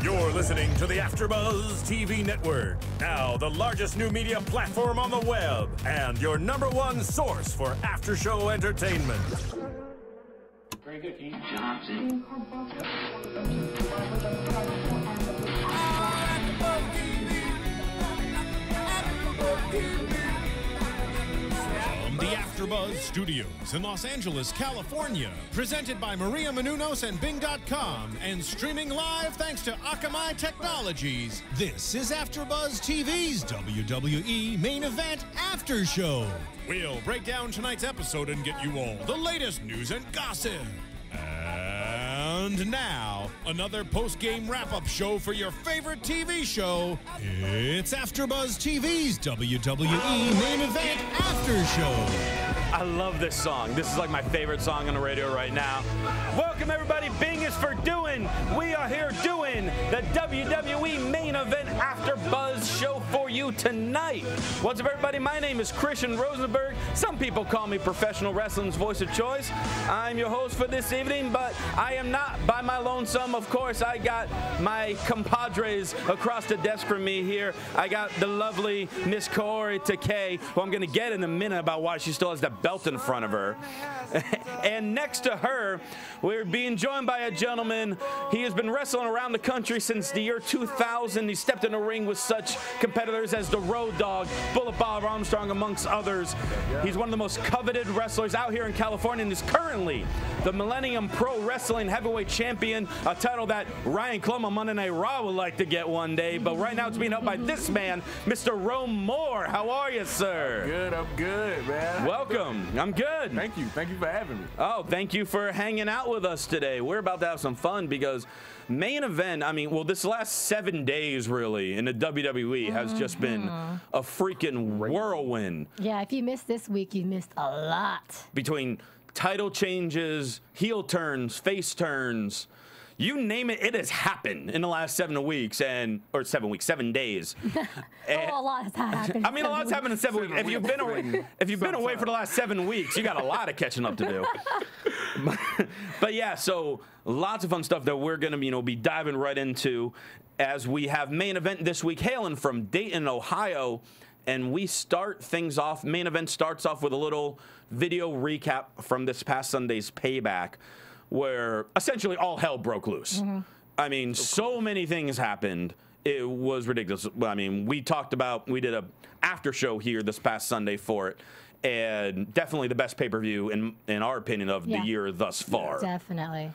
You're listening to the AfterBuzz TV network, now the largest new media platform on the web, and your #1 source for after-show entertainment. Very good, King Johnson. From the AfterBuzz Studios in Los Angeles, California, presented by Maria Menounos and Bing.com, and streaming live thanks to Akamai Technologies, this is AfterBuzz TV's WWE Main Event After Show. We'll break down tonight's episode and get you all the latest news and gossip. And now, another post-game wrap-up show for your favorite TV show. It's AfterBuzz TV's WWE Main Event After Show. I love this song. This is like my favorite song on the radio right now. Welcome, everybody. Bing is for doing. We are here doing the WWE Main Event AfterBuzz show for you tonight. What's up, everybody? My name is Christian Rosenberg. Some people call me professional wrestling's voice of choice. I'm your host for this evening, but I am not by my lonesome. Of course, I got my compadres across the desk from me here. I got the lovely Miss Kaori Takee, who I'm going to get in a minute about why she still has that belt in front of her. And next to her, we're being joined by a gentleman. He has been wrestling around the country since the year 2000. He stepped in the ring with such competitors as the Road Dogg, Bullet Bob Armstrong, amongst others. He's one of the most coveted wrestlers out here in California and is currently the Millennium Pro Wrestling Heavyweight Champion, a title that Ryan Klum on Monday Night Raw would like to get one day. But right now it's being held by this man, Mr. Rome Moore. How are you, sir? I'm good, man. Welcome. I'm good. Thank you for having me. Oh, thank you for hanging out with us today. We're about to have some fun because Main Event, I mean, well, this last 7 days really in the WWE has just been a freaking whirlwind. Yeah, if you missed this week, you missed a lot. Between title changes, heel turns, face turns, you name it, it has happened in the last 7 weeks, 7 days. A lot has happened. I mean, a lot's happened in 7 weeks. If you've been away for the last 7 weeks, you got a lot of catching up to do. But yeah, so lots of fun stuff that we're gonna, be diving right into as we have Main Event this week, hailing from Dayton, Ohio. And we start things off. Main Event starts off with a little video recap from this past Sunday's Payback, where essentially all hell broke loose. I mean, so many things happened. It was ridiculous. I mean, we did a after show here this past Sunday for it, and definitely the best pay-per-view in our opinion of the year thus far. Definitely.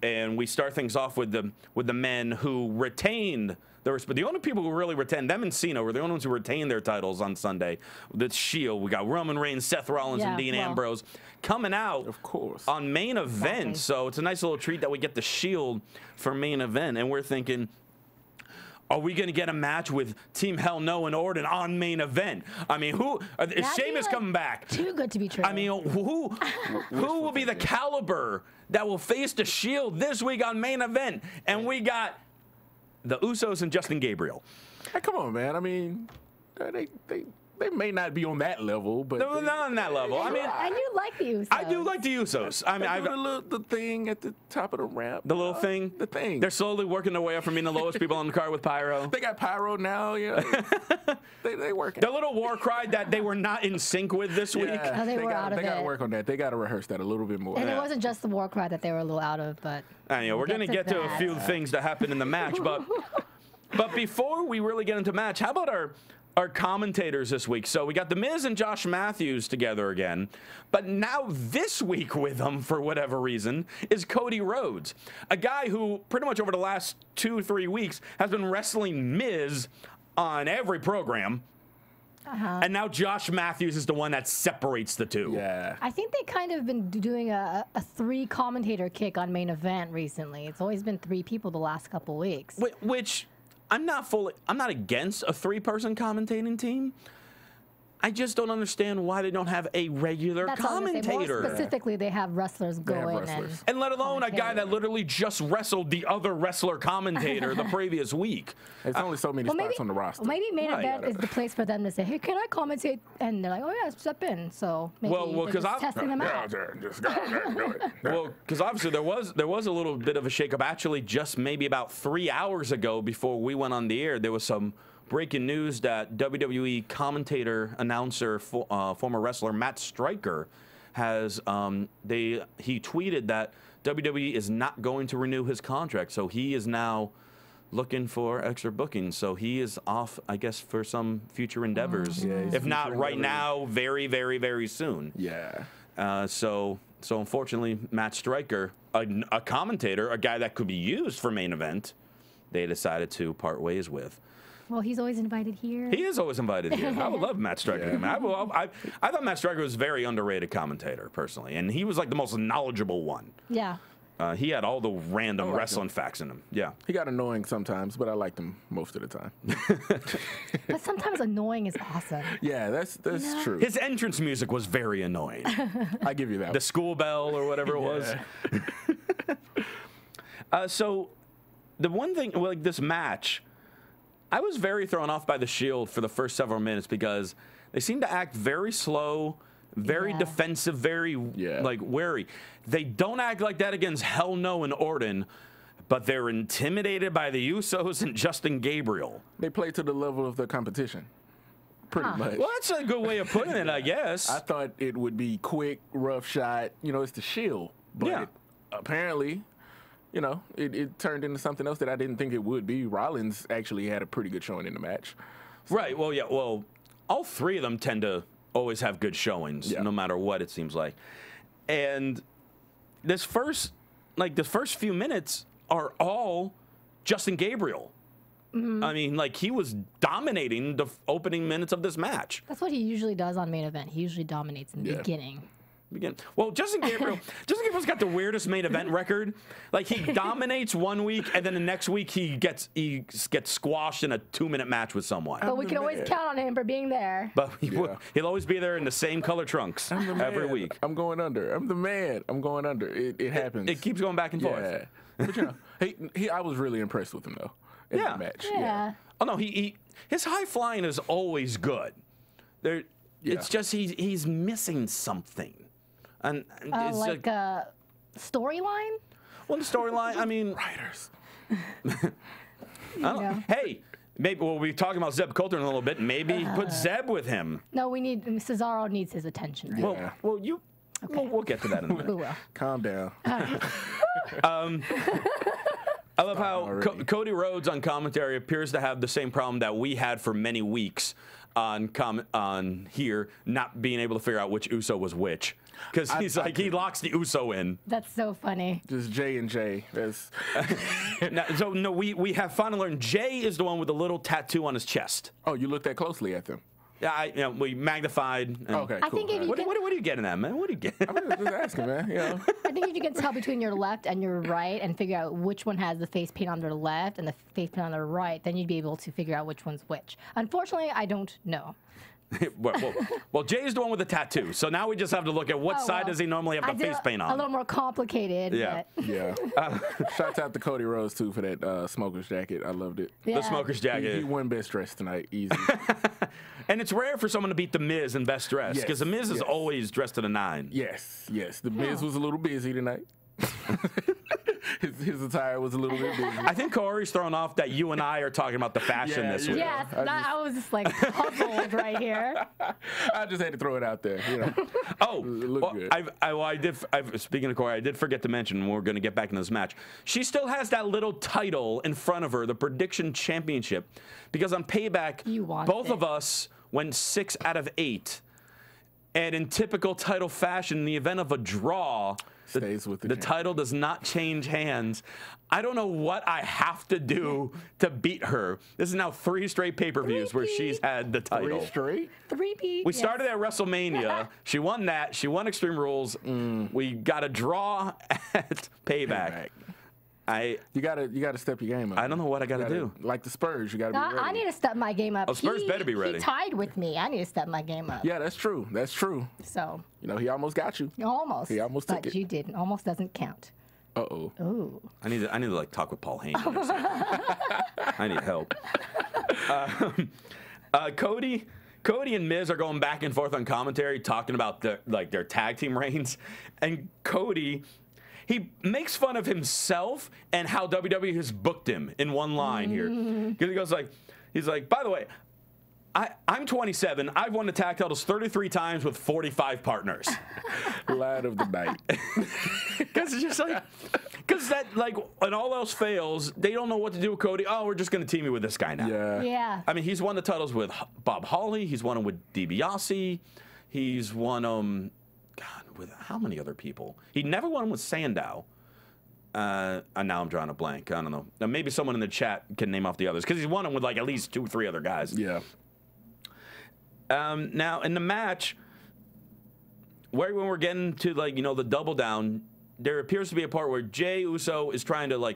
And we start things off with the men who retained the only people who really retained, them and Cena were the only ones who retained their titles on Sunday. The Shield, we got Roman Reigns, Seth Rollins, and Dean Ambrose coming out, of course, on Main Event. Exactly. So it's a nice little treat that we get the Shield for Main Event, and we're thinking, are we going to get a match with Team Hell No and Orton on Main Event? I mean, is Sheamus coming back? Too good to be true. I mean, who will be the caliber that will face the Shield this week on Main Event? And we got the Usos and Justin Gabriel. Hey, come on, man. I mean, they may not be on that level, but they're not on that level. I mean, I do like the Usos. I do like the Usos. I mean, the thing at the top of the ramp. The little thing. The thing. They're slowly working their way up from being the lowest people on the car with pyro. They got pyro now. Yeah, they working. The little war cry that they were not in sync with this week. Oh, they were out of it. They got to work on that. They got to rehearse that a little bit more. And it wasn't just the war cry that they were a little out of, but we're going to get to a few things that happened in the match, but before we really get into match, how about our commentators this week? So we got The Miz and Josh Matthews together again, but now this week with them, for whatever reason, is Cody Rhodes, a guy who pretty much over the last 2-3 weeks has been wrestling Miz on every program. And now Josh Matthews is the one that separates the two. Yeah. I think they kind of been doing a 3 commentator kick on Main Event recently. It's always been 3 people the last couple weeks. Which I'm not against a 3-person commentating team. I just don't understand why they don't have a regular That's all I was gonna say. commentator. More specifically, they have wrestlers go in And let alone a guy that literally just wrestled the other wrestler commentator the previous week. There's only so many spots on the roster. Maybe Main Event is the place for them to say, hey, can I commentate? And they're like, oh, yeah, step in. So maybe they're just testing them out. Well, because obviously there was a little bit of a shakeup. Actually, just maybe about 3 hours ago before we went on the air, there was some breaking news that WWE commentator, announcer, former wrestler Matt Striker has he tweeted that WWE is not going to renew his contract, so he is now looking for extra bookings. So he is off, I guess, for some future endeavors. If not right now, very, very, very soon. Yeah. So unfortunately, Matt Striker, a commentator, a guy that could be used for Main Event, they decided to part ways with. Well, he's always invited here. He is always invited here. I would love Matt Striker. Yeah. I thought Matt Striker was a very underrated commentator, personally, and he was like the most knowledgeable one. Yeah. He had all the random wrestling facts in him. Yeah. He got annoying sometimes, but I liked him most of the time. But sometimes annoying is awesome. Yeah, that's true. His entrance music was very annoying. I give you that. The school bell or whatever it was. So the one thing, like this match, I was very thrown off by the Shield for the first several minutes because they seemed to act very slow, very defensive, very like wary. They don't act like that against Hell No and Orton, but they're intimidated by the Usos and Justin Gabriel. They play to the level of the competition, pretty much. Well, that's a good way of putting it, I guess. I thought it would be quick, rough shot. You know, it's the Shield, but apparently, you know, it turned into something else that I didn't think it would be. Rollins actually had a pretty good showing in the match. So. Right. Well, yeah. Well, all three of them tend to always have good showings, no matter what it seems like. And this first few minutes are all Justin Gabriel. I mean, like, he was dominating the opening minutes of this match. That's what he usually does on Main Event. He usually dominates in the beginning. Well, Justin Gabriel's got the weirdest Main Event record. Like, he dominates one week, and then the next week he gets squashed in a 2-minute match with someone. But we can always count on him for being there. But he'll always be there in the same color trunks every week. I'm going under. I'm the man. I'm going under. It happens. It keeps going back and forth. Yeah. But you know, I was really impressed with him though in the match. Yeah. Oh no, his high flying is always good. It's just he's missing something. And it's like a storyline? Well, the storyline, I mean, writers. Hey, maybe we'll be talking about Zeb Coulter in a little bit. Maybe put Zeb with him. No, Cesaro needs his attention. Right? We'll get to that in a minute. We will. Calm down. I love how Cody Rhodes on commentary appears to have the same problem that we had for many weeks on here, not being able to figure out which Uso was which. Because he locks the Uso in. That's so funny. Just J and J. That's we have finally learned Jay is the one with the little tattoo on his chest. Oh, you looked that closely at them. Yeah, we magnified. Okay, cool. I think if you what are you getting at, man? What are you getting? I'm just asking, man. You know. I think if you can tell between your left and your right and figure out which one has the face paint on their left and the face paint on their right, then you'd be able to figure out which one's which. Unfortunately, I don't know. well, Jay is the one with the tattoo, so now we just have to look at what side does he normally have the face paint on. A little more complicated. Yeah. But. Yeah. Shouts out to Cody Rhodes, too, for that smoker's jacket. I loved it. Yeah. The smoker's jacket. He won Best Dressed tonight. Easy. And it's rare for someone to beat The Miz in Best Dressed, because The Miz is always dressed to the 9. Yes. The Miz was a little busy tonight. His attire was a little bit busy. I think Corey's thrown off that you and I are talking about the fashion this week. Yes, I was just like puzzled right here. I just had to throw it out there. You know. Speaking of Corey, I did forget to mention, we're going to get back into this match. She still has that little title in front of her, the Prediction Championship, because on Payback, both of us went 6 out of 8. And in typical title fashion, in the event of a draw, the title does not change hands. I don't know what I have to do to beat her. This is now 3 straight pay-per-views where she's had the title. 3 straight? 3-peat. We started at WrestleMania. She won that. She won Extreme Rules. We got a draw at Payback. You gotta step your game up. I don't know what I gotta do. Like the Spurs, you gotta be ready. I need to step my game up. Oh, Spurs better be ready. He tied with me. I need to step my game up. Yeah, that's true. That's true. So. You know, he almost got you. Almost. He almost took it. But you didn't. Almost doesn't count. Uh-oh. Ooh. I need to like talk with Paul Heyman. Or something. I need help. Cody and Miz are going back and forth on commentary, talking about their tag team reigns, and Cody, he makes fun of himself and how WWE has booked him in one line here, because he goes he's like, by the way, I'm 27. I've won the tag titles 33 times with 45 partners. Lad of the night. Because it's just because that, when all else fails, they don't know what to do with Cody. Oh, we're just going to team you with this guy now. Yeah. I mean, he's won the titles with Bob Holly. He's won them with DiBiase. He's won them, with how many other people? He never won them with Sandow. And now I'm drawing a blank. I don't know. Now, maybe someone in the chat can name off the others, because he's won them with at least 2 or 3 other guys. Yeah. Now, in the match, when we're getting to, the double down, there appears to be a part where Jey Uso is trying to, a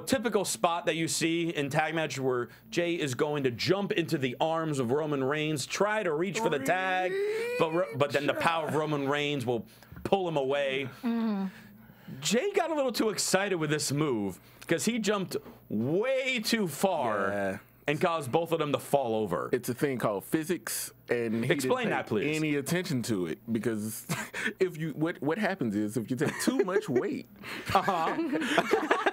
typical spot that you see in tag match where Jey is going to jump into the arms of Roman Reigns, try to reach for the tag, but then the power of Roman Reigns will pull him away. Jey got a little too excited with this move because he jumped way too far and caused both of them to fall over. It's a thing called physics, and he Explain didn't that, pay please. any attention to it, because what happens is if you take too much weight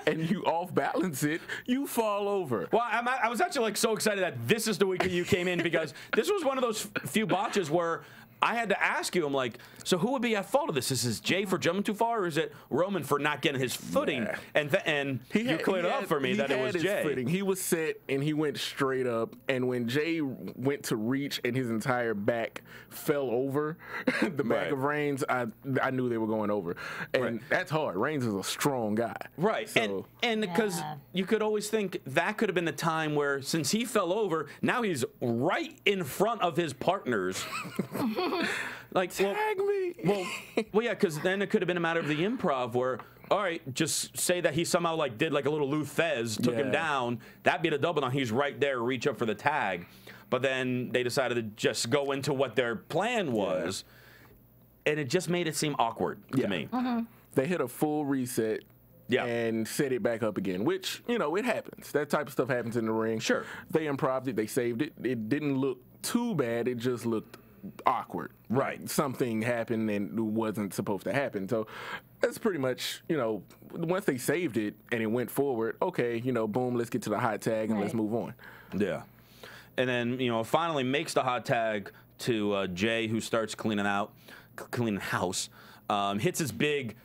and you off balance it, you fall over. Well, I was actually so excited that this is the week that you came in, because this was one of those few botches where I had to ask you, I'm like, so who would be at fault of this? Is this Jey for jumping too far, or is it Roman for not getting his footing? Yeah. And you cleared it up for me that it was Jey. Footing. He was set, and he went straight up, and when Jey went to reach and his entire back fell over the back of Reigns, I knew they were going over. And that's hard. Reigns is a strong guy. Right. So, and because you could always think that could have been the time where, since he fell over, now he's right in front of his partners. Tag me. Well, yeah, because then it could have been a matter of the improv where, all right, just say that he somehow did a little Lou Thez, took him down. That'd be the double down. He's right there, reach up for the tag. But then they decided to just go into what their plan was, and it just made it seem awkward to me. They hit a full reset. And set it back up again, which, it happens. That type of stuff happens in the ring. Sure. They improv'd it. They saved it. It didn't look too bad. It just looked awkward. Right. Something happened and it wasn't supposed to happen. So that's pretty much, once they saved it and it went forward, okay, boom, let's get to the hot tag and let's move on. Yeah. And then, finally makes the hot tag to Jey, who starts cleaning house. Hits his big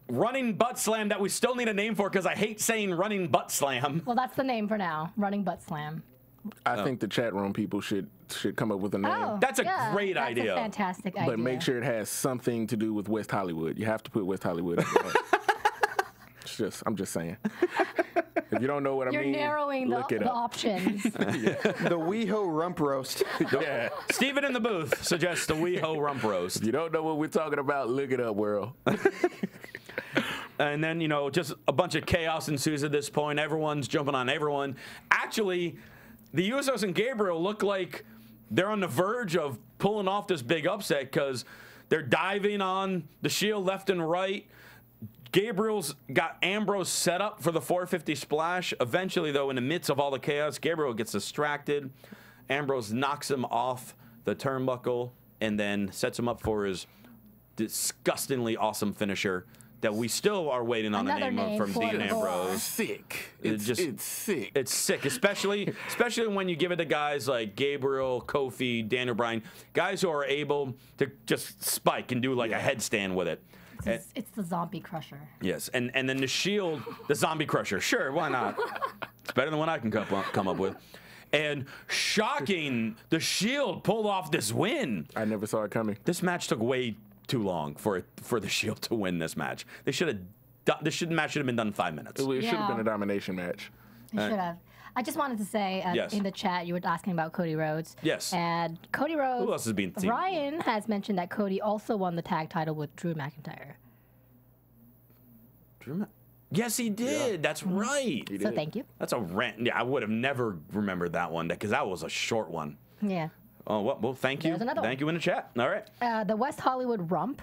running butt slam that we still need a name for, because I hate saying running butt slam. Well, that's the name for now, running butt slam. I think the chat room people should come up with a name. Oh, that's a great idea. That's a fantastic idea. But make sure it has something to do with West Hollywood. You have to put West Hollywood. I'm just saying. If you don't know what I mean, you're narrowing the options. The WeHo rump roast. Yeah. Steven in the booth suggests the WeHo rump roast. If you don't know what we're talking about, look it up, world. And then, just a bunch of chaos ensues at this point. Everyone's jumping on everyone. Actually, the Usos and Gabriel look like they're on the verge of pulling off this big upset, because they're diving on the Shield left and right. Gabriel's got Ambrose set up for the 450 splash. Eventually, though, in the midst of all the chaos, Gabriel gets distracted. Ambrose knocks him off the turnbuckle and then sets him up for his disgustingly awesome finisher that we still are waiting on the name of from Dean Ambrose. Sick. It's sick. It's sick, especially when you give it to guys like Gabriel, Kofi, Daniel Bryan, guys who are able to just spike and do a headstand with it. It's the zombie crusher. Yes, and then the Shield, the zombie crusher. Sure, why not? It's better than what I can come up with. And shocking, the Shield pulled off this win. I never saw it coming. This match took way too long for the Shield to win this match. They should have. This match should have been done in 5 minutes. It should have been a domination match. It should have. I just wanted to say in the chat, you were asking about Cody Rhodes. Yes. And Cody Rhodes. Who else is being teamed? Ryan has mentioned that Cody also won the tag title with Drew McIntyre. Yes, he did. That's right. So thank you. That's a rant. Yeah, I would have never remembered that one because that was a short one. Yeah. Oh, well, thank you. There's another Thank you in the chat. All right. The West Hollywood Rump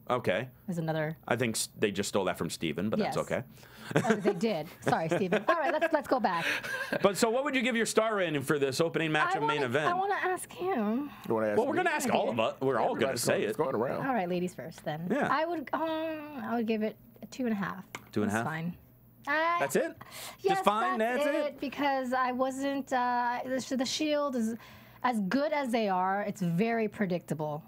Okay. is another. I think they just stole that from Steven, but that's Yes. okay. Oh, they did. Sorry, Steven. All right, let's go back. But so what would you give your star rating for this opening match of main event? I want to ask him. You wanna ask Well, we're me? going to ask all of us. We're all going to say It's it. going around. All right, ladies first then. Yeah. I would give it a 2.5. 2.5? That's fine. That's it? Yes, Just fine? That's That's it. Because I wasn't. The Shield is as good as they are. It's very predictable,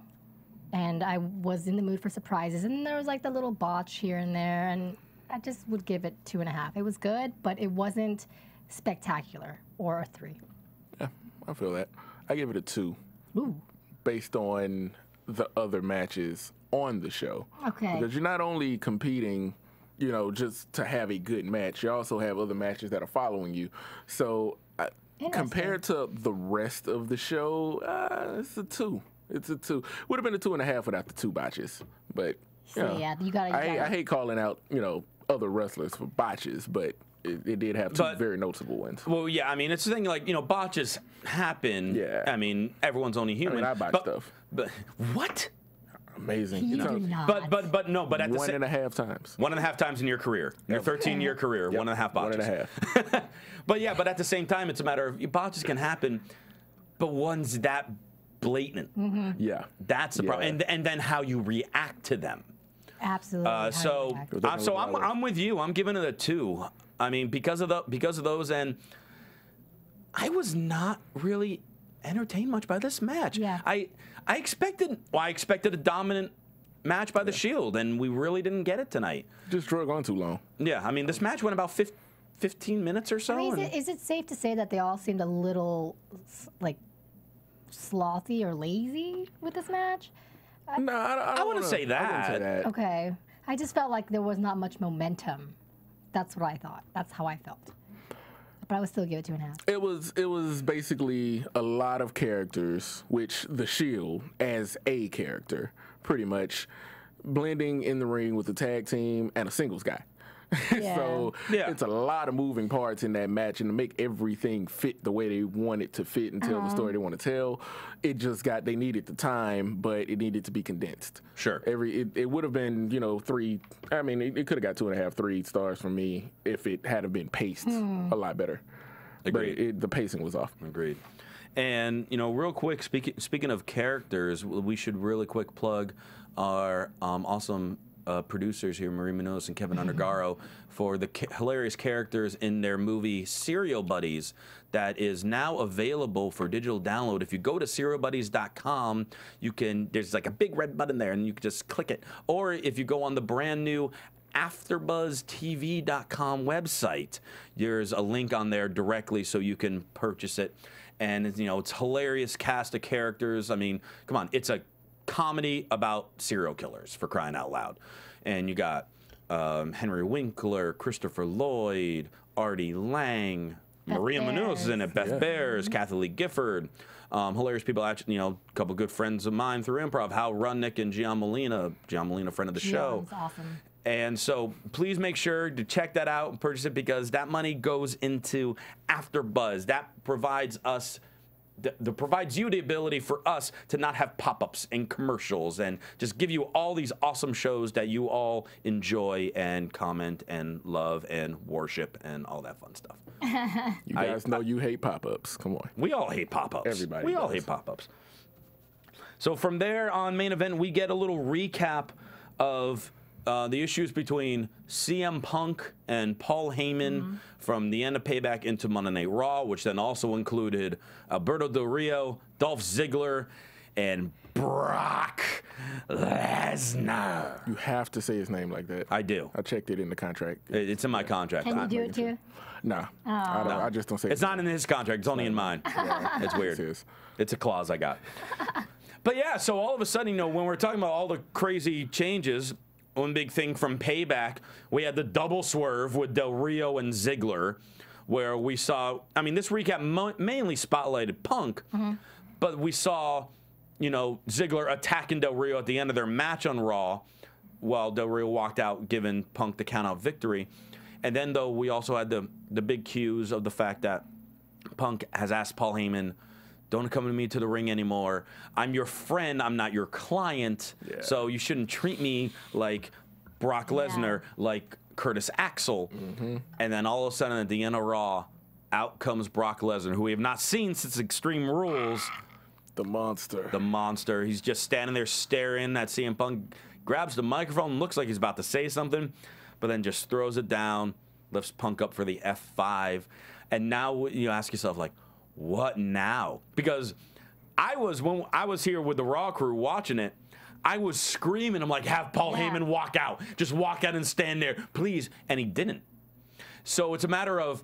and I was in the mood for surprises. And there was like the little botch here and there, and I just would give it 2.5. It was good, but it wasn't spectacular or a 3. Yeah, I feel that. I give it a 2. Ooh. Based on the other matches on the show. Okay. Because you're not only competing, you know, just to have a good match, you also have other matches that are following you. So compared to the rest of the show, it's a 2. It's a 2. Would have been a 2.5 without the 2 botches. But you know, yeah, you gotta. I hate calling out, you know, other wrestlers for botches, but it did have 2 very noticeable ones. Well, yeah, I mean, it's the thing, like, you know, botches happen. Yeah. I mean, everyone's only human. I botch stuff. But what? Amazing. You do not. But no, but at the same 1.5 times. 1.5 times in your career, your 13-year career, Yep. 1.5 botches. 1.5. But yeah, but at the same time, it's a matter of botches can happen, but one's that blatant. Yeah. That's the problem, and then how you react to them. Absolutely. So I'm with you. I'm giving it a 2. I mean, because of those, and I was not really entertained much by this match. Yeah. I expected a dominant match by the Shield, and we really didn't get it tonight. Just drug on too long. Yeah, I mean, this match went about 15 minutes or so. I mean, is it safe to say that they all seemed a little like slothy or lazy with this match? No, I wouldn't say that. I wouldn't say that. Okay. I just felt like there was not much momentum. That's what I thought. That's how I felt. But I would still give it 2.5. It was basically a lot of characters, which the Shield as a character, pretty much blending in the ring with the tag team and a singles guy. Yeah. So it's a lot of moving parts in that match, and to make everything fit the way they want it to fit and tell the story they want to tell, they needed the time, but it needed to be condensed. Sure. It would have been, you know, 3. I mean, it could have got 2.5, 3 stars from me if it had been paced a lot better. Agreed. But the pacing was off. Agreed. And, you know, real quick, speaking of characters, we should really quick plug our awesome producers here, Marie Munoz and Kevin Undergaro, for the hilarious characters in their movie Serial Buddies that is now available for digital download. If you go to serialbuddies.com, there's like a big red button there, and you can just click it. Or if you go on the brand new AfterBuzzTV.com website, there's a link on there directly so you can purchase it. And, you know, it's hilarious cast of characters. I mean, come on, it's a comedy about serial killers, for crying out loud. And you got Henry Winkler, Christopher Lloyd, Artie Lang, Maria Menounos is in it, Beth Bears, Kathy Lee Gifford. Hilarious people, actually, you know, a couple good friends of mine through improv, Hal Rudnick and Gian Molina, friend of the show. That's awesome. And so please make sure to check that out and purchase it, because that money goes into AfterBuzz. That provides us, that provides you the ability for us to not have pop-ups and commercials and just give you all these awesome shows that you all enjoy and comment and love and worship and all that fun stuff. You guys know you hate pop-ups. Come on. We all hate pop-ups. Everybody We all does. hate pop-ups. So from there on main event, we get a little recap of the issues between CM Punk and Paul Heyman from the end of Payback into Monday Night Raw, which then also included Alberto Del Rio, Dolph Ziggler, and Brock Lesnar. You have to say his name like that. I do. I checked it in the contract. It's in my contract. Can you do it too? Nah. I just don't say It's not in his contract. It's only in mine. It's weird. It's a clause I got. But yeah, so all of a sudden, you know, when we're talking about all the crazy changes, one big thing from Payback, we had the double swerve with Del Rio and Ziggler, where we saw, I mean, this recap mainly spotlighted Punk, but we saw, you know, Ziggler attacking Del Rio at the end of their match on Raw, while Del Rio walked out, giving Punk the count-out victory. And then, though, we also had the big cues of the fact that Punk has asked Paul Heyman, don't come to me to the ring anymore. I'm your friend. I'm not your client. Yeah. So you shouldn't treat me like Brock Lesnar, like Curtis Axel. And then all of a sudden at the end of Raw, out comes Brock Lesnar, who we have not seen since Extreme Rules. The monster. The monster. He's just standing there staring at CM Punk, grabs the microphone, looks like he's about to say something, but then just throws it down, lifts Punk up for the F5. And now you ask yourself, like, what now? Because when I was here with the Raw crew watching it, I was screaming. I'm like, have Paul Heyman walk out. Just walk out and stand there, please. And he didn't. So it's a matter of,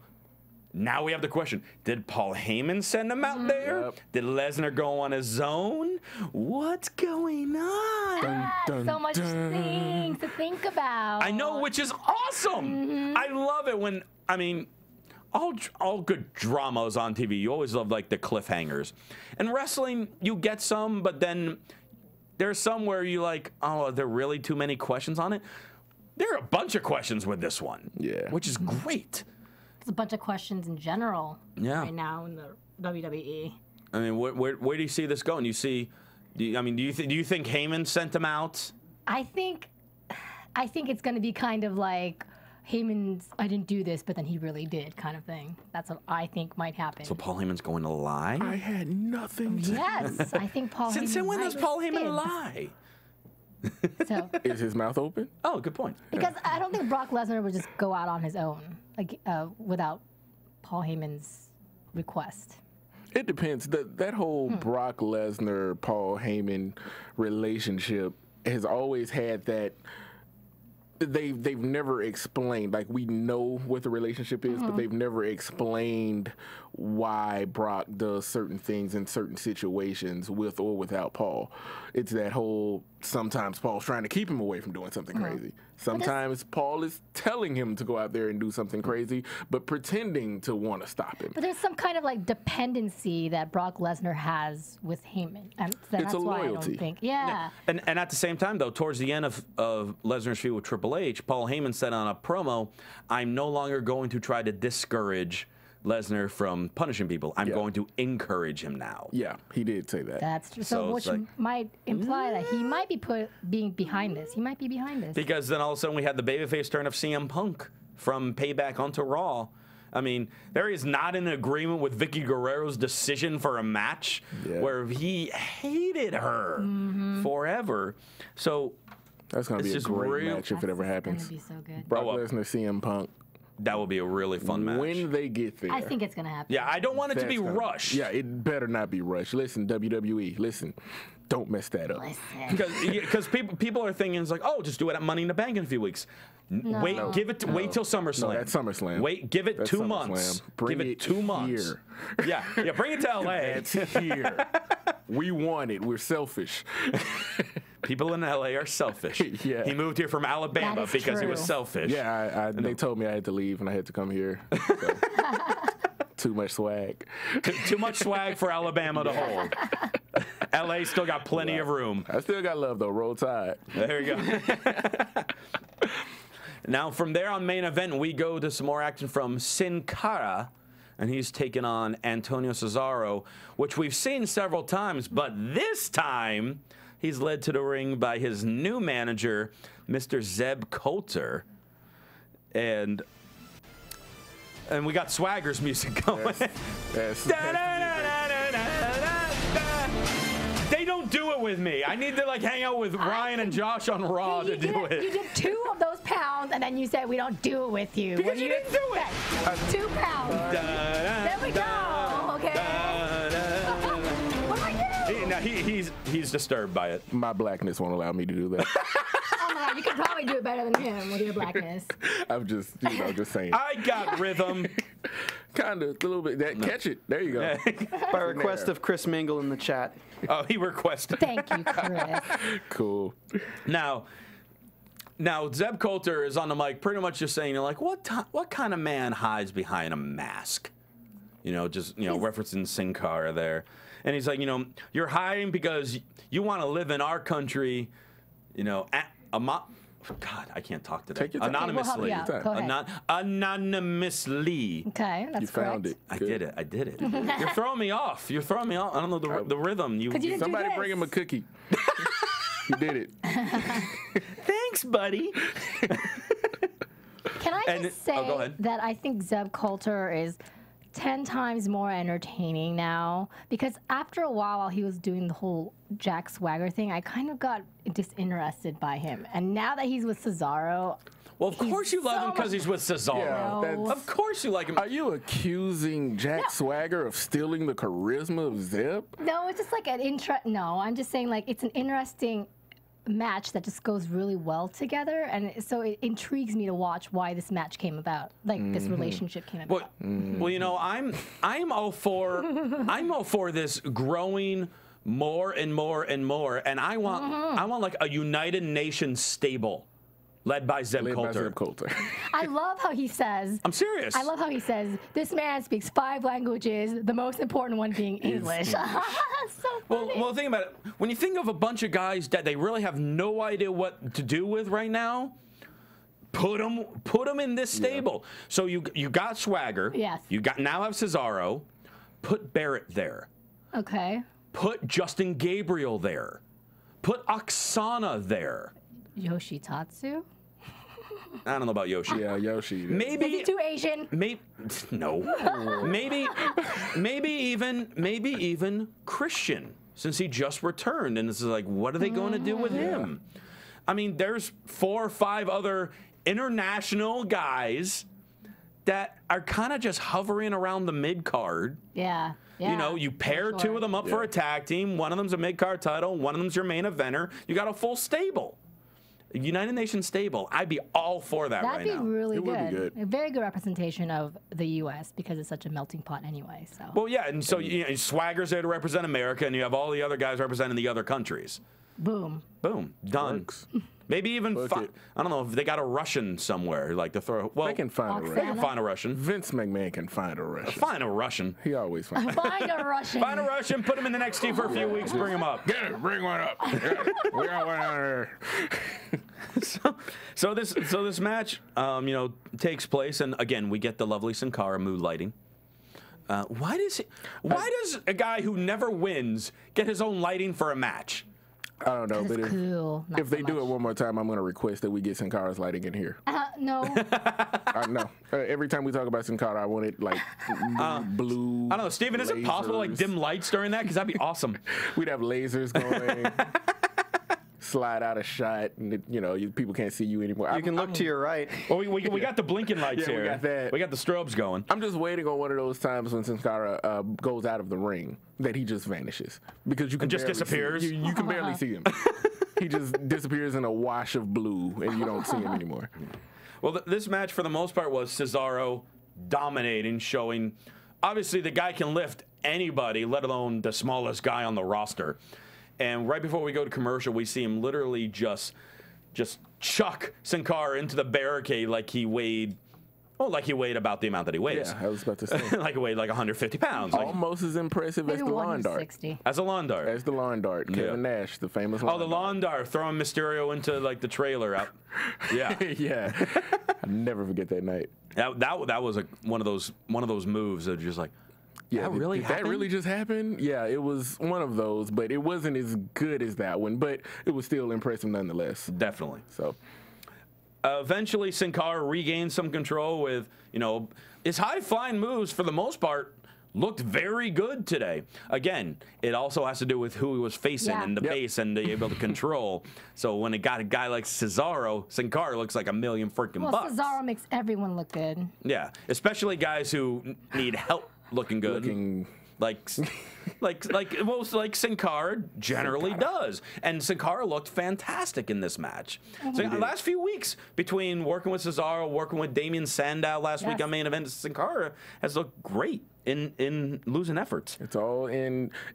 now we have the question, did Paul Heyman send him out there? Yep. Did Lesnar go on his own? What's going on? So much things to think about. I know, which is awesome. I love it when, I mean, all good dramas on TV, you always love like the cliffhangers. And wrestling, you get some, but then there's some where you like, oh, are there really too many questions on it? There are a bunch of questions with this one, which is great. There's a bunch of questions in general right now in the WWE. I mean, where do you see this going? Do you think Heyman sent him out? I think it's going to be kind of like Heyman's, I didn't do this, but then he really did kind of thing. That's what I think might happen. So Paul Heyman's going to lie? I had nothing to Yes, I think Paul Heyman. Since when does Paul Heyman lie? So, Is his mouth open? Oh, good point. Because I don't think Brock Lesnar would just go out on his own, like without Paul Heyman's request. It depends. That whole Brock Lesnar, Paul Heyman relationship has always had that. They've never explained, like, we know what the relationship is, but they've never explained why Brock does certain things in certain situations with or without Paul. It's that whole, sometimes Paul's trying to keep him away from doing something crazy. Sometimes Paul is telling him to go out there and do something crazy, but pretending to want to stop him. But there's some kind of like dependency that Brock Lesnar has with Heyman. And that's a why loyalty. I don't think. Yeah. And at the same time, though, towards the end of Lesnar's feud with Triple H, Paul Heyman said on a promo, I'm no longer going to try to discourage Lesnar from punishing people. I'm going to encourage him now. Yeah, he did say that. That's true. So which like, might imply that he might be being behind this. He might be behind this. Because then all of a sudden we had the babyface turn of CM Punk from Payback onto Raw. I mean, there is not an agreement with Vicky Guerrero's decision for a match where he hated her forever. So that's going to be a great match if it ever happens. It's going to be so good. Brock Lesnar, CM Punk. That will be a really fun match. When they get there. I think it's going to happen. Yeah, I don't want it to be rushed. Yeah, it better not be rushed. Listen, WWE, listen, don't mess that up. Because people are thinking, it's like, oh, just do it at Money in the Bank in a few weeks. No. Wait till SummerSlam. No, that's SummerSlam. Wait, give it 2 months. Bring it 2 months. Here. Yeah, bring it to LA. It's here. We want it. We're selfish. People in LA are selfish. Yeah. He moved here from Alabama because he was selfish. Yeah, they told me I had to leave and I had to come here. So. Too much swag. Too much swag for Alabama to hold. LA still got plenty of room. I still got love, though. Roll Tide. There you go. Now, from there on Main Event, we go to some more action from Sin Cara, and he's taking on Antonio Cesaro, which we've seen several times, but this time he's led to the ring by his new manager, Mr. Zeb Coulter. And we got Swagger's music going. They don't do it with me. I need to like hang out with Ryan and Josh on Raw to do it. You did 2 of those pounds, and then you said we don't do it with you. Because you didn't do it. 2 pounds. There we go. Okay. What do I do? He's disturbed by it. My blackness won't allow me to do that. Oh my God, you could probably do it better than him with your blackness. I'm just saying. I got rhythm. Kind of, a little bit. Catch it. There you go. By request of Chris Mingle in the chat. Oh, he requested. Thank you, Chris. Cool. Now Zeb Coulter is on the mic pretty much just saying, like, what kind of man hides behind a mask? Referencing Sin Cara there. And he's like, you're hiding because you want to live in our country, God, I can't talk today. Take your time. Anonymously. Okay, well, go ahead. Anonymously. Okay, that's You found correct. it. I did it. You're throwing me off. You're throwing me off. I don't know the rhythm. you didn't Somebody do bring him a this. cookie. You did it. Thanks, buddy. Can I And- just say oh, go ahead. that I think Zeb Coulter is 10 times more entertaining now, because after a while he was doing the whole Jack Swagger thing, I kind of got disinterested by him. And now that he's with Cesaro, Well, of course you love him because he's with Cesaro. Yeah, that's- Of course you like him. Are you accusing Jack Swagger of stealing the charisma of Zeb? no, it's just like no, I'm just saying like it's an interesting match that just goes really well together, and so it intrigues me to watch why this match came about, like this relationship came about. Well, you know, I'm all for this growing more and more and more, and I want like a United Nations stable led by Zeb Led by Coulter. Zeb Coulter. I love how he says. I'm serious. I love how he says this man speaks 5 languages, the most important one being English. So funny. Well, think about it. When you think of a bunch of guys that they really have no idea what to do with right now, put them in this stable. So you got Swagger. Yes. You now have Cesaro. Put Barrett there. Okay. Put Justin Gabriel there. Put Aksana there. Yoshitatsu? I don't know about Yoshi. Yeah, Yoshi. Maybe. Is he too Asian? No. maybe even Christian, since he just returned, and this is like, what are they going to do with him? I mean, there's 4 or 5 other international guys that are kind of just hovering around the mid card. Yeah. You know, you pair 2 of them up for a tag team. One of them's a mid card title. One of them's your main eventer. You got a full stable. United Nations stable. I'd be all for that That'd right now. be really It would be good. A very good representation of the U.S. because it's such a melting pot anyway. So. Well, yeah, and so Swagger's there to represent America, and you have all the other guys representing the other countries. Boom. Boom, done. Works. Maybe even I don't know if they got a Russian somewhere like to throw. Well, They can find a Aksana. they can Russian. find a Russian. Vince McMahon can find a Russian. Find a Russian. He always finds. Find a Russian. Find a Russian. Put him in the next team for a few weeks. Bring him up. Get it, bring one up. Yeah, we got one out there. So this match, takes place, and again we get the lovely Sin Cara mood lighting. Why does a guy who never wins get his own lighting for a match? I don't know, but It's cool. Not if they so do it much. one more time, I'm going to request that we get Sin Cara's lighting in here. No. I know. Every time we talk about Sin Cara, I want it like blue. I don't know, Steven. Is it possible to like lasers. dim lights during that? Because that'd be awesome. We'd have lasers going. Slide out a shot, and people can't see you anymore. You can look to your right. Well, we got the blinking lights Yeah, here. we got that. We got the strobes going. I'm just waiting on one of those times when Sin Cara goes out of the ring that he just vanishes because you can just barely see disappears? him. You can barely see him. He just disappears in a wash of blue, and you don't see him anymore. Well, this match for the most part was Cesaro dominating, showing obviously the guy can lift anybody, let alone the smallest guy on the roster. And right before we go to commercial, we see him literally just chuck Sin Cara into the barricade like he weighed about the amount that he weighs. Yeah, I was about to say. Like he weighed like 150 pounds. Like, Almost as impressive as Maybe the lawn dart. 160. as a lawn dart. As the lawn dart. Kevin Nash, the famous lawn Oh, the lawn dart, throwing Mysterio into like the trailer out. Yeah. dart. Yeah. I'll never forget that night. That was one of those moves that just like, Yeah, that really did that happened? really just happen? Yeah, it was one of those, but it wasn't as good as that one, but it was still impressive nonetheless. Definitely. So, Eventually, Sin Cara regained some control with, his high-flying moves, for the most part, looked very good today. Again, it also has to do with who he was facing and the base and the able to control. So when it got a guy like Cesaro, Sin Cara looks like $1 million freaking Well, bucks. Cesaro makes everyone look good. Yeah, especially guys who need help looking good. Like Sin Cara generally does. And Sin Cara looked fantastic in this match. So the last few weeks, between working with Cesaro, working with Damian Sandow last week on Main Event, Sin Cara has looked great in losing efforts.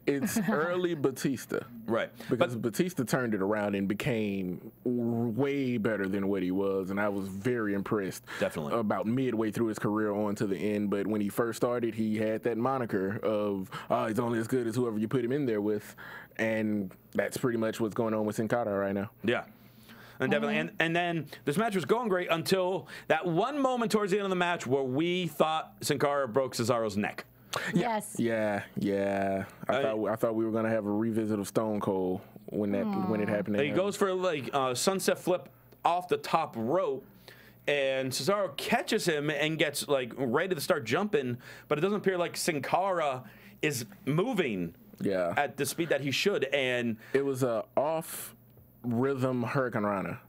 it's early Batista. Right. Because Batista turned it around and became way better than what he was, and I was very impressed. Definitely. About midway through his career on to the end, but when he first started, he had that moniker of, he's only as good as whoever you put him in there with, and that's pretty much what's going on with Sin Cara right now. Yeah. And definitely, and then this match was going great until that one moment towards the end of the match where we thought Sin Cara broke Cesaro's neck. Yes. Yeah. I thought we were gonna have a revisit of Stone Cold when it happened. He goes for like sunset flip off the top rope, and Cesaro catches him and gets like ready to start jumping, but it doesn't appear like Sin Cara is moving. Yeah. At the speed that he should, and it was a off rhythm Hurricane Rana.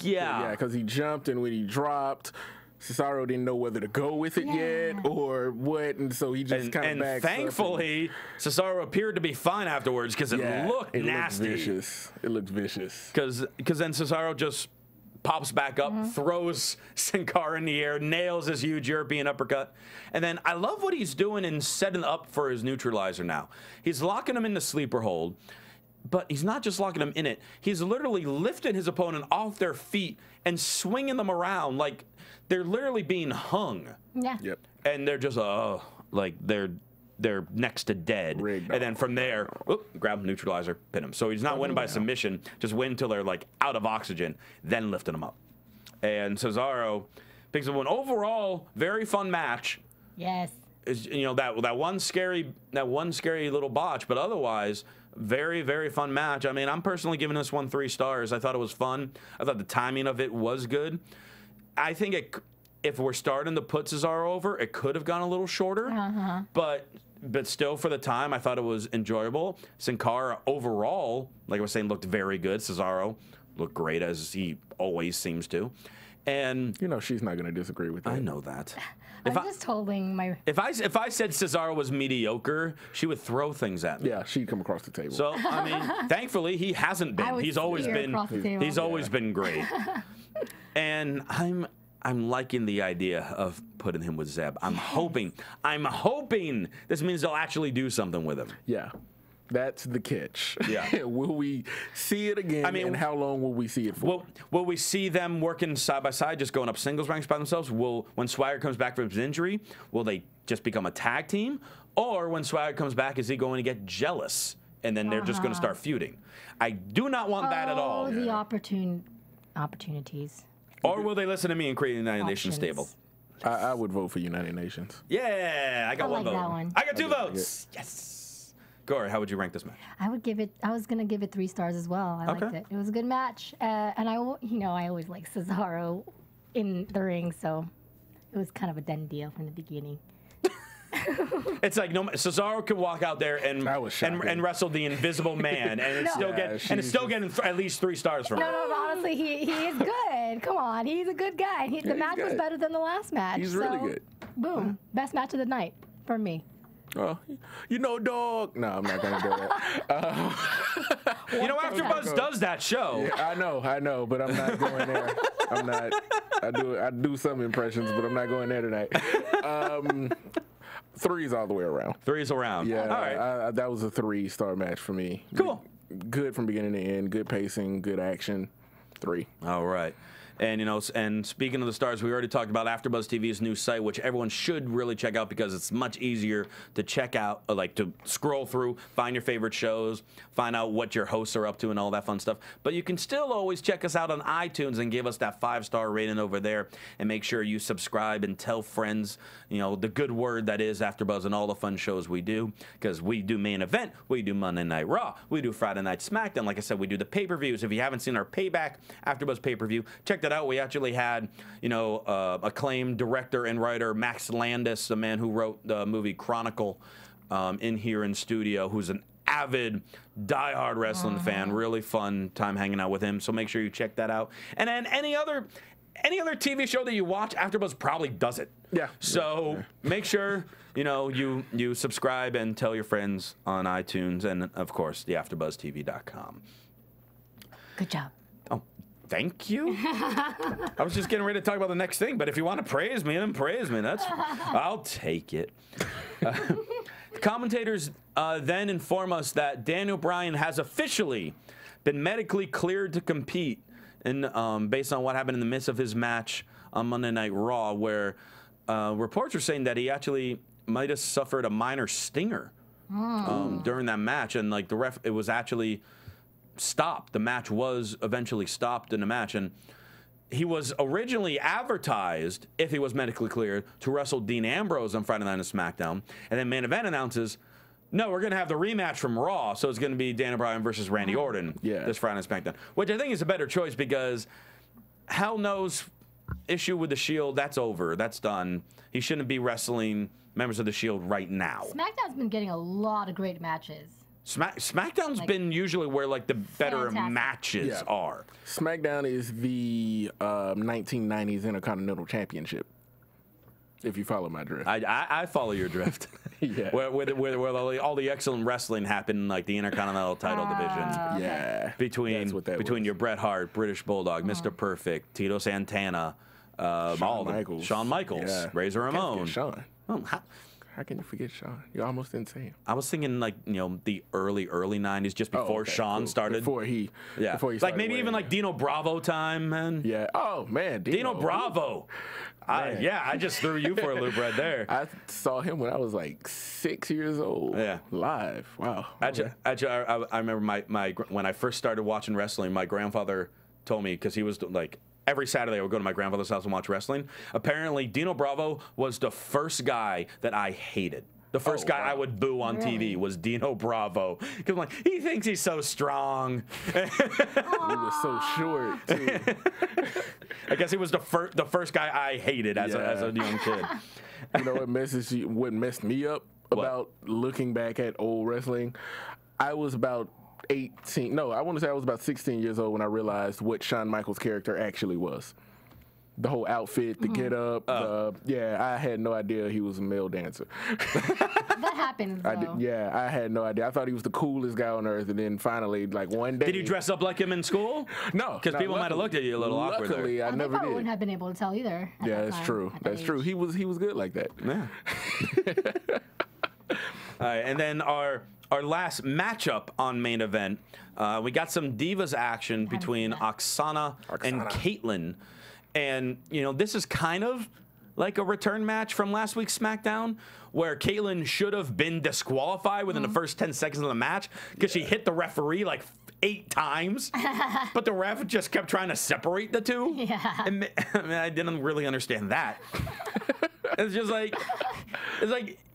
Yeah, because he jumped, and when he dropped, Cesaro didn't know whether to go with it yet or what, and so he just kind of backed up. Thankfully, Cesaro appeared to be fine afterwards because it looked nasty. It looked vicious. Because then Cesaro just pops back up, throws Sin Cara in the air, nails his huge European uppercut. And then I love what he's doing in setting up for his neutralizer now. He's locking him in the sleeper hold, but he's not just locking him in it. He's literally lifting his opponent off their feet and swinging them around like they're literally being hung. Yeah. Yep. And they're just, like they're next to dead. Rigged and then from there, grab neutralizer, pin him. So he's not winning by submission, just win until they're like out of oxygen, then lifting him up. And Cesaro picks up one. Overall, very fun match. Yes. Is, you know, that one scary little botch, but otherwise, very, very fun match. I mean, I'm personally giving this one 3 stars. I thought it was fun. I thought the timing of it was good. I think if we're starting to put Cesaro over, it could have gone a little shorter. But still, for the time, I thought it was enjoyable. Sin Cara overall, like I was saying, looked very good. Cesaro looked great, as he always seems to. And you know she's not going to disagree with that. I know that. I'm just holding my... If I said Cesaro was mediocre, she would throw things at me. Yeah, she'd come across the table. So, I mean, thankfully, he hasn't been. He's always been great. And I'm liking the idea of putting him with Zeb. I'm hoping this means they'll actually do something with him. Yeah. That's the catch. Yeah. Will we see it again? I mean, and how long will we see it for? Will we see them working side by side, just going up singles ranks by themselves? When Swagger comes back from his injury, will they just become a tag team? Or when Swagger comes back, is he going to get jealous and then they're just going to start feuding? I do not want that at all. Oh, the opportunities. Or will they listen to me and create a United Nations stable? I would vote for United Nations. Yeah, I got one vote. That one. I got 2 votes. Yes. Corey, how would you rank this match? I was gonna give it 3 stars as well. I liked it. It was a good match, and I always like Cesaro in the ring, so it was kind of a done deal from the beginning. It's like Cesaro could walk out there and wrestle the Invisible Man, and it's still getting at least 3 stars from him. No, honestly, he is good. Come on, he's a good guy. The match was better than the last match. He's really good. Boom, best match of the night for me. Oh, dog. No, I'm not gonna do that. AfterBuzz does that show. Yeah, I know, but I'm not going there. I'm not. I do some impressions, but I'm not going there tonight. 3's all the way around. 3's around. Yeah, all right. That was a 3-star match for me. Cool. Good from beginning to end. Good pacing. Good action. 3. All right. And, and speaking of the stars, we already talked about AfterBuzz TV's new site, which everyone should really check out because it's much easier to check out, like to scroll through, find your favorite shows, find out what your hosts are up to and all that fun stuff. But you can still always check us out on iTunes and give us that 5-star rating over there, and make sure you subscribe and tell friends, the good word that is AfterBuzz and all the fun shows we do, because we do Main Event, we do Monday Night Raw, we do Friday Night SmackDown. Like I said, we do the pay-per-views. If you haven't seen our Payback AfterBuzz pay-per-view, check that out. We actually had, acclaimed director and writer Max Landis, the man who wrote the movie Chronicle, in here in studio, who's an avid, diehard wrestling fan. Really fun time hanging out with him. So make sure you check that out. And then any other TV show that you watch, AfterBuzz probably does it. Yeah. So make sure you subscribe and tell your friends on iTunes, and of course the AfterBuzzTV.com. Good job. Thank you. I was just getting ready to talk about the next thing, but if you want to praise me, then praise me. I'll take it. Commentators then inform us that Daniel Bryan has officially been medically cleared to compete, based on what happened in the midst of his match on Monday Night Raw, where reports are saying that he actually might have suffered a minor stinger during that match, and like the ref, it was actually stopped. The match was eventually stopped in the match, and he was originally advertised, if he was medically cleared, to wrestle Dean Ambrose on Friday Night on SmackDown, and then Main Event announces, no, we're going to have the rematch from Raw, so it's going to be Daniel Bryan versus Randy Orton this Friday Night SmackDown, which I think is a better choice because Hell knows issue with the Shield, that's over, that's done. He shouldn't be wrestling members of the Shield right now. SmackDown's been getting a lot of great matches. SmackDown's been usually where like the better matches are. SmackDown is the 1990s Intercontinental Championship. If you follow my drift, I follow your drift. Yeah, where all the excellent wrestling happened, like the Intercontinental title division. Yeah, between your Bret Hart, British Bulldog, Mr. Perfect, Tito Santana, Shawn Michaels, Razor Ramon. Shawn. How can you forget Shawn? You're almost insane. I was thinking like, you know, the early 90s, just before Shawn started. Before he started like maybe even like Dino Bravo time, man. Yeah. Oh man, Dino Bravo. I just threw you for a loop right there. I saw him when I was like 6 years old. Yeah. Live. Wow. Actually, I remember when I first started watching wrestling, my grandfather told me, because he was like, every Saturday I would go to my grandfather's house and watch wrestling. Apparently, Dino Bravo was the first guy that I hated. The first guy I would boo on TV was Dino Bravo. Because I'm like, he thinks he's so strong. He was so short, too. I guess he was the first guy I hated as a young kid. You know what messed me up about looking back at old wrestling? I was about 18. No, I want to say I was about 16 years old when I realized what Shawn Michaels' character actually was. The whole outfit, the get up. I had no idea he was a male dancer. That happens, though. I had no idea. I thought he was the coolest guy on earth, and then finally, like one day. Did you dress up like him in school? No, because people might have looked at you a little awkward. Luckily, I never did. I wouldn't have been able to tell either. Yeah, that's true. That's true. He was good like that. Yeah. All right, and then our last matchup on Main Event, we got some Divas action between Aksana and Kaitlyn. And, you know, this is kind of like a return match from last week's SmackDown, where Kaitlyn should have been disqualified within the first 10 seconds of the match because she hit the referee like 8 times, but the ref just kept trying to separate the two. Yeah. And, I mean, I didn't really understand that. It's just like,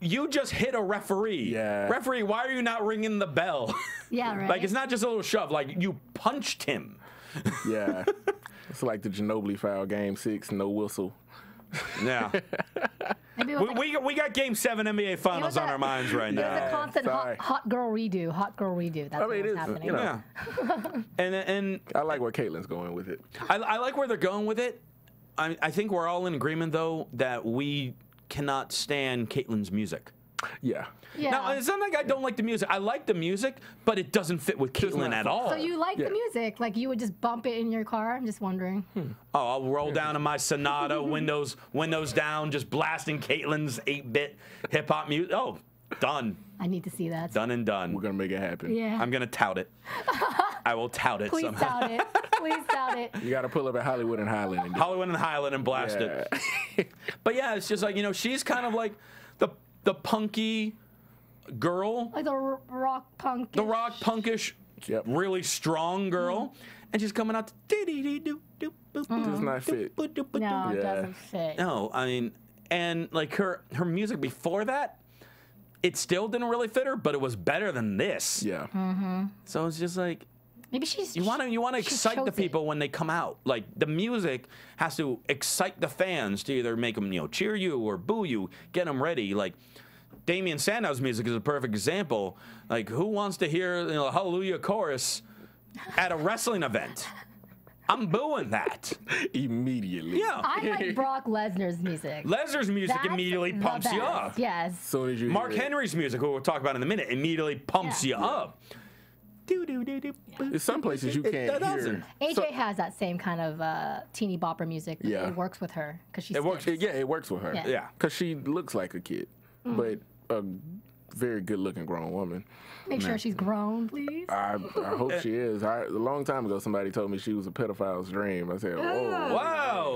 you just hit a referee. Yeah. Referee, why are you not ringing the bell? Yeah, right. Like, it's not just a little shove. Like, you punched him. Yeah. It's like the Ginobili foul, Game 6, no whistle. Yeah. we got Game 7 NBA Finals on our minds right now. It was a constant hot girl redo. Hot girl redo. That's what's happening. You know. Yeah. and I like where Kaitlyn's going with it. I like where they're going with it. I think we're all in agreement, though, that we cannot stand Kaitlyn's music. Yeah. Now, it's not like I don't like the music. I like the music, but it doesn't fit with Kaitlyn at all. So you like the music? Like you would just bump it in your car? I'm just wondering. Oh, I'll roll down in my Sonata, windows down, just blasting Kaitlyn's 8-bit hip-hop music. Oh, done. I need to see that. Done and done. We're going to make it happen. Yeah. I'm going to tout it. I will tout it Please somehow. tout it. Please tout it. You got to pull up at Hollywood and Highland. And blast it. But yeah, it's just like, you know, she's kind of like the punky girl. Like the rock punk. The rock punkish, really strong girl. And she's coming out to does not fit. No, it doesn't fit. No, I mean, and like her music before that, it still didn't really fit her, but it was better than this. Yeah. So it's just like, maybe she's. You want to excite the people when they come out. Like the music has to excite the fans to either make them cheer you or boo you, get them ready. Like Damian Sandow's music is a perfect example. Like who wants to hear a Hallelujah chorus at a wrestling event? I'm booing that immediately. Yeah, I like Brock Lesnar's music. Lesnar's music immediately pumps you up. Yes. So did you Mark Henry's music, who we'll talk about in a minute, immediately pumps you up. There's some places you can't hear. AJ has that same kind of teeny bopper music. Yeah. It works with her because she's. It works. It works with her. Yeah. Because she looks like a kid, but a very good-looking grown woman. Make sure she's grown, please. I hope she is. A long time ago, somebody told me she was a pedophile's dream. I said, whoa.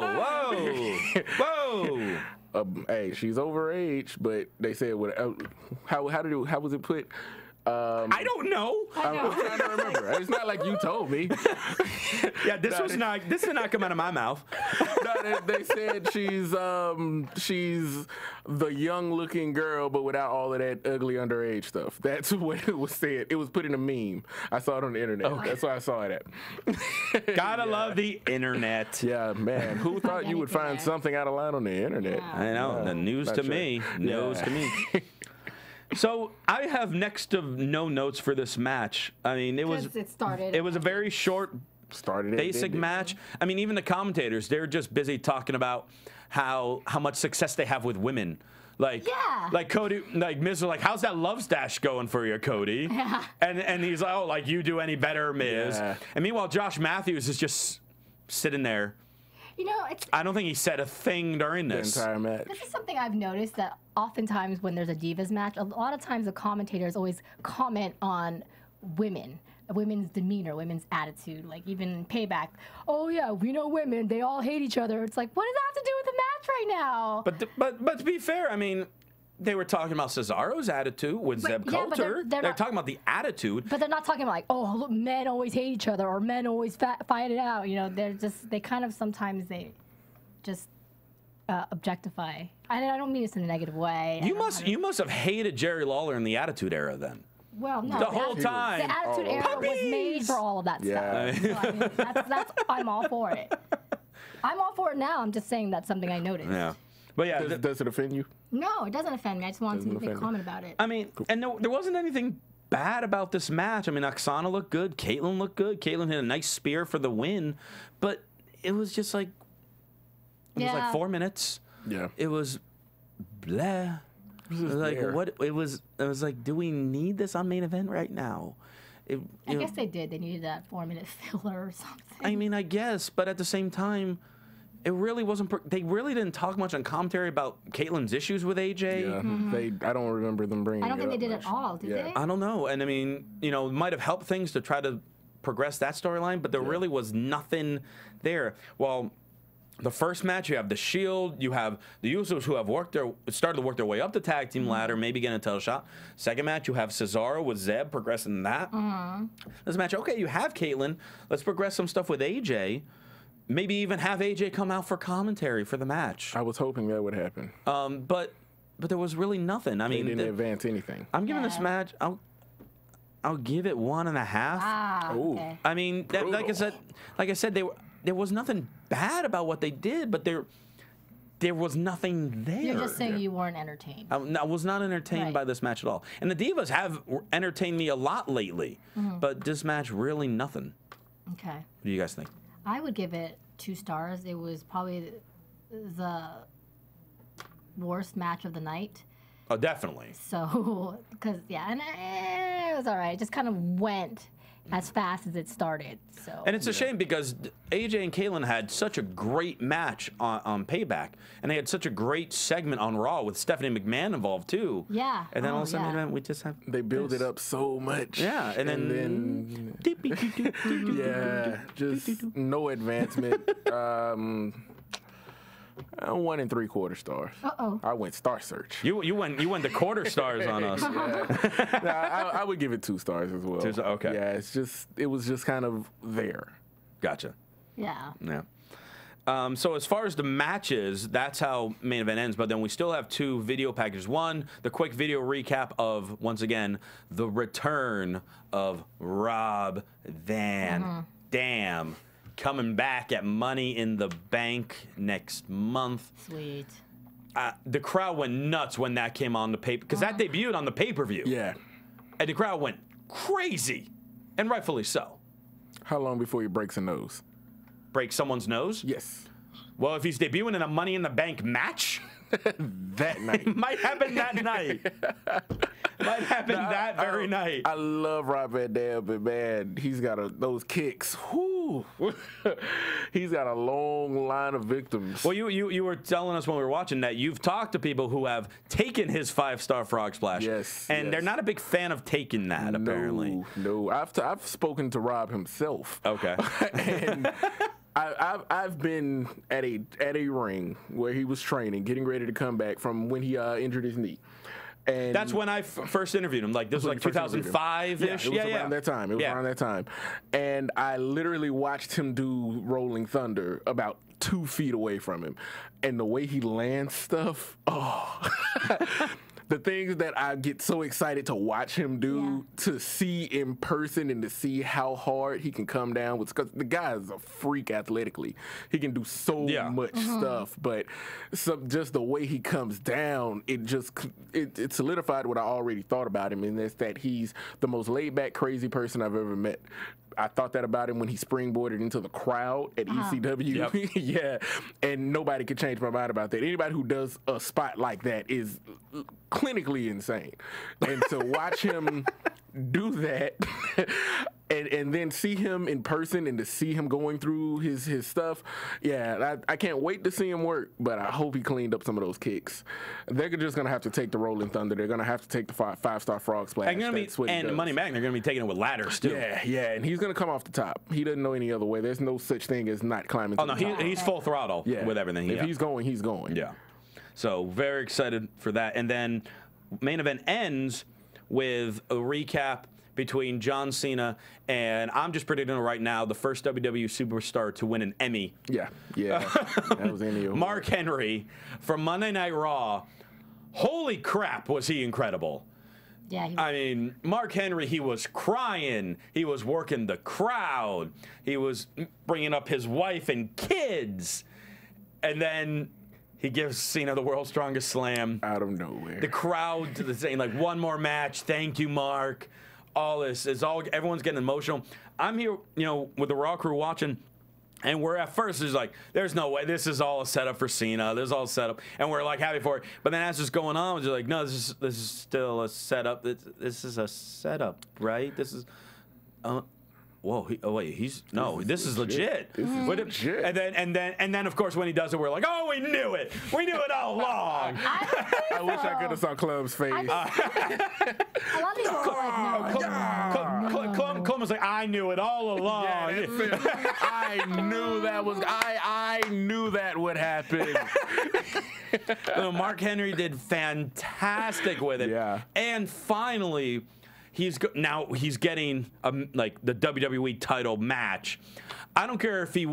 Hey, she's overage, but they said, how was it put? I don't know. I'm trying to remember. It's not like you told me. Yeah, this did not come out of my mouth. No, they said she's the young-looking girl, but without all of that ugly underage stuff. That's what it was said. It was put in a meme. I saw it on the internet. Okay. That's why I saw it at. Gotta love the internet. Yeah, man. Who thought you would find something out of line on the internet? Yeah. I know. The news to me. News to me. So I have next to no notes for this match. I mean, it was a very short, basic match. I mean, even the commentators, they're just busy talking about how much success they have with women. Like Cody, like Miz was like, how's that love stash going for you, Cody? Yeah. And he's like, oh, like you do any better, Miz? Yeah. And meanwhile, Josh Matthews is just sitting there. You know, I don't think he said a thing during this. The entire match. This is something I've noticed, that oftentimes when there's a Divas match, a lot of times the commentators always comment on women's demeanor, women's attitude. Like even in Payback, oh yeah, we know women, they all hate each other. It's like, what does that have to do with the match right now? But to be fair, I mean, they were talking about Cesaro's attitude with Zeb Coulter. They're talking about the attitude. But they're not talking about like, oh, look, men always hate each other or men always fight it out. You know, they kind of sometimes they just objectify. I don't mean this in a negative way. You must have hated Jerry Lawler in the Attitude Era then. Well, no. The whole time. The Attitude Era was made for all of that stuff. So, I mean, I'm all for it. I'm all for it now. I'm just saying that's something I noticed. Yeah. But yeah, does it offend you? No, it doesn't offend me. I just wanted to make a comment about it. I mean, and there wasn't anything bad about this match. I mean, Aksana looked good. Kaitlyn looked good. Kaitlyn hit a nice spear for the win. But it was just like, it was like 4 minutes. Yeah. It was blah. It was like, what? It was like, do we need this on Main Event right now? I guess they did. They needed that 4-minute filler or something. I mean, I guess, but at the same time, it really wasn't. They really didn't talk much on commentary about Kaitlyn's issues with AJ. Yeah, I don't remember them bringing. I don't think they did at all. Did they? I don't know. And I mean, you know, it might have helped things to try to progress that storyline, but there really was nothing there. Well, the first match, you have the Shield, you have the Usos who have started to work their way up the tag team ladder, maybe getting a title shot. Second match, you have Cesaro with Zeb progressing that. This match, okay, you have Kaitlyn. Let's progress some stuff with AJ. Maybe even have AJ come out for commentary for the match. I was hoping that would happen. But there was really nothing. I mean, they didn't advance anything. I'm giving this match, I'll give it 1.5. Okay. I mean, like I said, there was nothing bad about what they did, but there was nothing there. You're just saying you weren't entertained. I was not entertained by this match at all. And the Divas have entertained me a lot lately, but this match, really nothing. Okay. What do you guys think? I would give it 2 stars. It was probably the worst match of the night. Oh, definitely. So, because, and it was all right. It just kind of went as fast as it started. So. And it's a shame because AJ and Kaitlyn had such a great match on Payback, and they had such a great segment on Raw with Stephanie McMahon involved too. Yeah. And then all of a sudden, we just have they build it up so much. Yeah, and then just no advancement. 1 3/4 stars. I went Star Search. You went the quarter stars on us. I would give it 2 stars as well. Okay. Yeah, it was just kind of there. Gotcha. Yeah. Yeah. So as far as the matches, that's how Main Event ends. But then we still have 2 video packages. One, the quick video recap of, once again, the return of Rob Van Dam. Coming back at Money in the Bank next month. Sweet. The crowd went nuts when that came on the paper, because that debuted on the pay-per-view. Yeah. And the crowd went crazy, and rightfully so. How long before he breaks a nose? Break someone's nose? Yes. Well, if he's debuting in a Money in the Bank match, that night. It might happen that night. Might happen that very night. I love Rob Van Dam, but man, he's got those kicks. Whoo. He's got a long line of victims. Well, you were telling us when we were watching that you've talked to people who have taken his 5-star frog splash. Yes. And they're not a big fan of taking that, apparently. No. I've spoken to Rob himself. Okay. And I've been at a ring where he was training, getting ready to come back from when he injured his knee. And that's when I first interviewed him. Like this was like 2005 ish. Yeah, it was around that time. It was around that time, and I literally watched him do Rolling Thunder about 2 feet away from him, and the way he lands stuff. Oh. The things that I get so excited to watch him do, to see in person and to see how hard he can come down with, because the guy is a freak athletically. He can do so much stuff, but just the way he comes down, it solidified what I already thought about him, and that's that he's the most laid-back, crazy person I've ever met. I thought that about him when he springboarded into the crowd at ECW. Yeah, and nobody could change my mind about that. Anybody who does a spot like that is clinically insane. And to watch him do that and then see him in person and to see him going through his stuff, I can't wait to see him work, but I hope he cleaned up some of those kicks. They're just going to have to take the Rolling Thunder. They're going to have to take the five-star frog splash. And Money Mac, they're going to be taking it with ladders, too. Yeah, and he's going to come off the top. He doesn't know any other way. There's no such thing as not climbing to the top. He's full throttle with everything. If he's going, he's going. Yeah. So very excited for that. And then main event ends with a recap between John Cena and, I'm just predicting right now, the first WWE superstar to win an Emmy. Yeah. That was Emmy. Mark Henry from Monday Night Raw. Holy crap, was he incredible. Yeah. I mean, Mark Henry, he was crying. He was working the crowd. He was bringing up his wife and kids. And then he gives Cena the world's strongest slam. Out of nowhere. The crowd saying, like, one more match. Thank you, Mark. All this is everyone's getting emotional. I'm here, with the Raw crew watching, and we're at first it's like, there's no way, this is all a setup for Cena. This is all set up, and we're like happy for it. But then as it's going on, we're just like, no, this is still a setup. This is a setup, right? This is. Whoa! This is legit. This is legit. And then of course when he does it, we're like, oh, we knew it. We knew it all along. I wish I could have saw Club's face. A lot of people are like, no. Club was like, I knew it all along. Yeah, that's it. I knew that would happen. Mark Henry did fantastic with it. Yeah. And finally, he's getting like the WWE title match. I don't care if he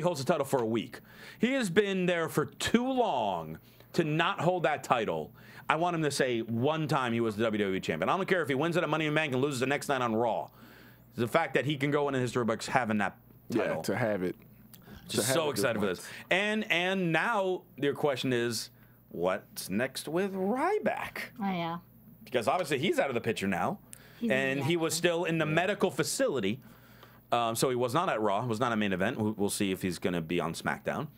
holds the title for a week. He has been there for too long to not hold that title. I want him to say one time he was the WWE champion. I don't care if he wins it at Money in the Bank and loses the next night on Raw. The fact that he can go in the history books having that title. Yeah, to have it. Just so excited for this. And now your question is, what's next with Ryback? Oh, yeah. Because obviously he's out of the picture now. He was still in the medical facility. So he was not at Raw, was not a main event. We'll see if he's going to be on SmackDown.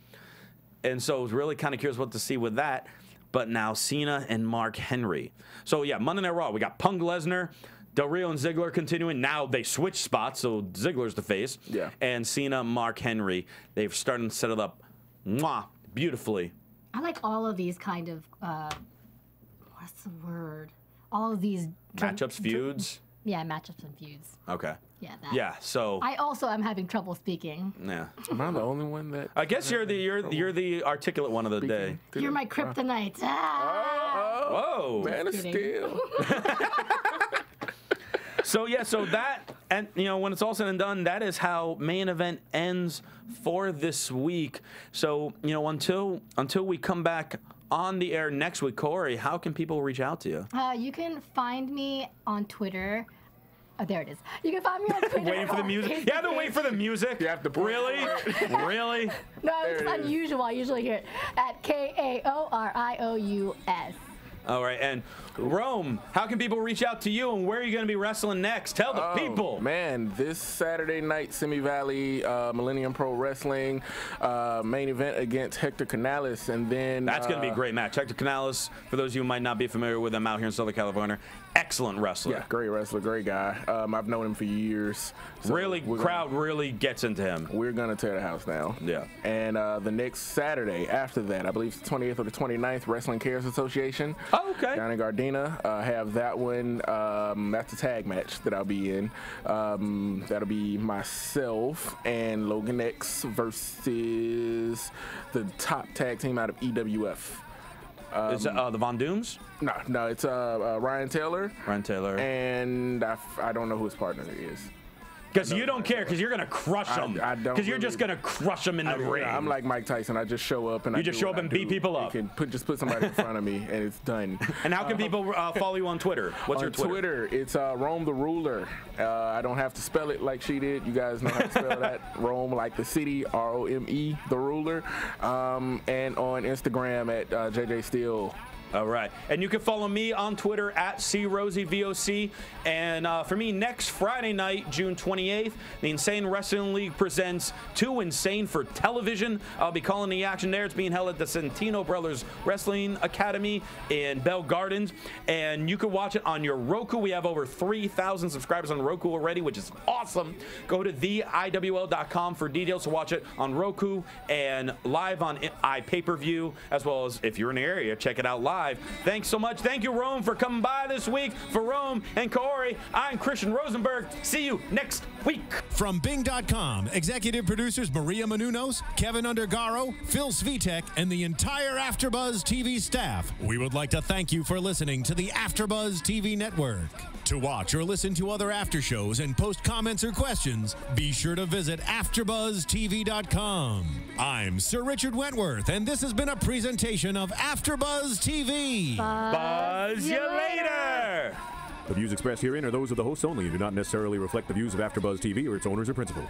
And so I was really kind of curious what to see with that. But now Cena and Mark Henry. So yeah, Monday Night Raw, we got Punk Lesnar, Del Rio and Ziggler continuing. Now they switch spots, so Ziggler's the face. Yeah. And Cena, Mark Henry, they've started to set it up beautifully. I like all of these kind of, what's the word? All of these matchups, feuds. Yeah, matchups and feuds. Okay. Yeah. That. Yeah. So. I also am having trouble speaking. Yeah. Am I the only one that? I guess you're the articulate one of the day. You're my kryptonite. Whoa. Man of Steel. So that, and when it's all said and done, that is how main event ends for this week. So until we come back on the air next week, Kaori, how can people reach out to you? You can find me on Twitter. Oh, there it is. You can find me on Twitter. Waiting for the music. You have to wait for the music. You have to really. No, it's unusual. I usually hear it at KAORIOUS. All right, and Rome, how can people reach out to you, and where are you going to be wrestling next? Tell the people. Man, this Saturday night, Simi Valley, Millennium Pro Wrestling, main event against Hector Canales, and then that's going to be a great match. Hector Canales, for those of you who might not be familiar with him out here in Southern California, excellent wrestler. Yeah, great wrestler, great guy. I've known him for years. So crowd really gets into him. We're going to tear the house down. Yeah. And the next Saturday after that, I believe it's the 20th or the 29th, Wrestling Cares Association. Oh, okay. Down in Gardena. Have that one. That's a tag match that I'll be in. That'll be myself and Logan X versus the top tag team out of EWF. Is it the Von Dooms? No, it's Ryan Taylor. Ryan Taylor. And I don't know who his partner is. Because you don't care, because you're going to crush them. I don't. Because you're just going to crush them in the ring. I'm like Mike Tyson. I just show up and you just show up and beat people up. You can just put somebody in front of me and it's done. And how can people follow you on Twitter? What's your Twitter? On Twitter, it's Rome the Ruler. I don't have to spell it like she did. You guys know how to spell that. Rome like the city, R-O-M-E, the ruler. And on Instagram at JJ Steele. All right. And you can follow me on Twitter at CRosieVOC. And for me, next Friday night, June 28th, the Insane Wrestling League presents Too Insane for Television. I'll be calling the action there. It's being held at the Santino Brothers Wrestling Academy in Bell Gardens. And you can watch it on your Roku. We have over 3,000 subscribers on Roku already, which is awesome. Go to theiwl.com for details to watch it on Roku and live on iPay-per-view, as well as if you're in the area, check it out live. Thanks so much. Thank you, Rome, for coming by this week. For Rome and Kaori, I'm Christian Rosenberg. See you next week. From Bing.com, executive producers Maria Menounos, Kevin Undergaro, Phil Svitek, and the entire AfterBuzz TV staff, we would like to thank you for listening to the AfterBuzz TV network. To watch or listen to other after shows and post comments or questions, be sure to visit AfterBuzzTV.com. I'm Sir Richard Wentworth, and this has been a presentation of AfterBuzz TV. Buzz you later! The views expressed herein are those of the hosts only and do not necessarily reflect the views of AfterBuzz TV or its owners or principals.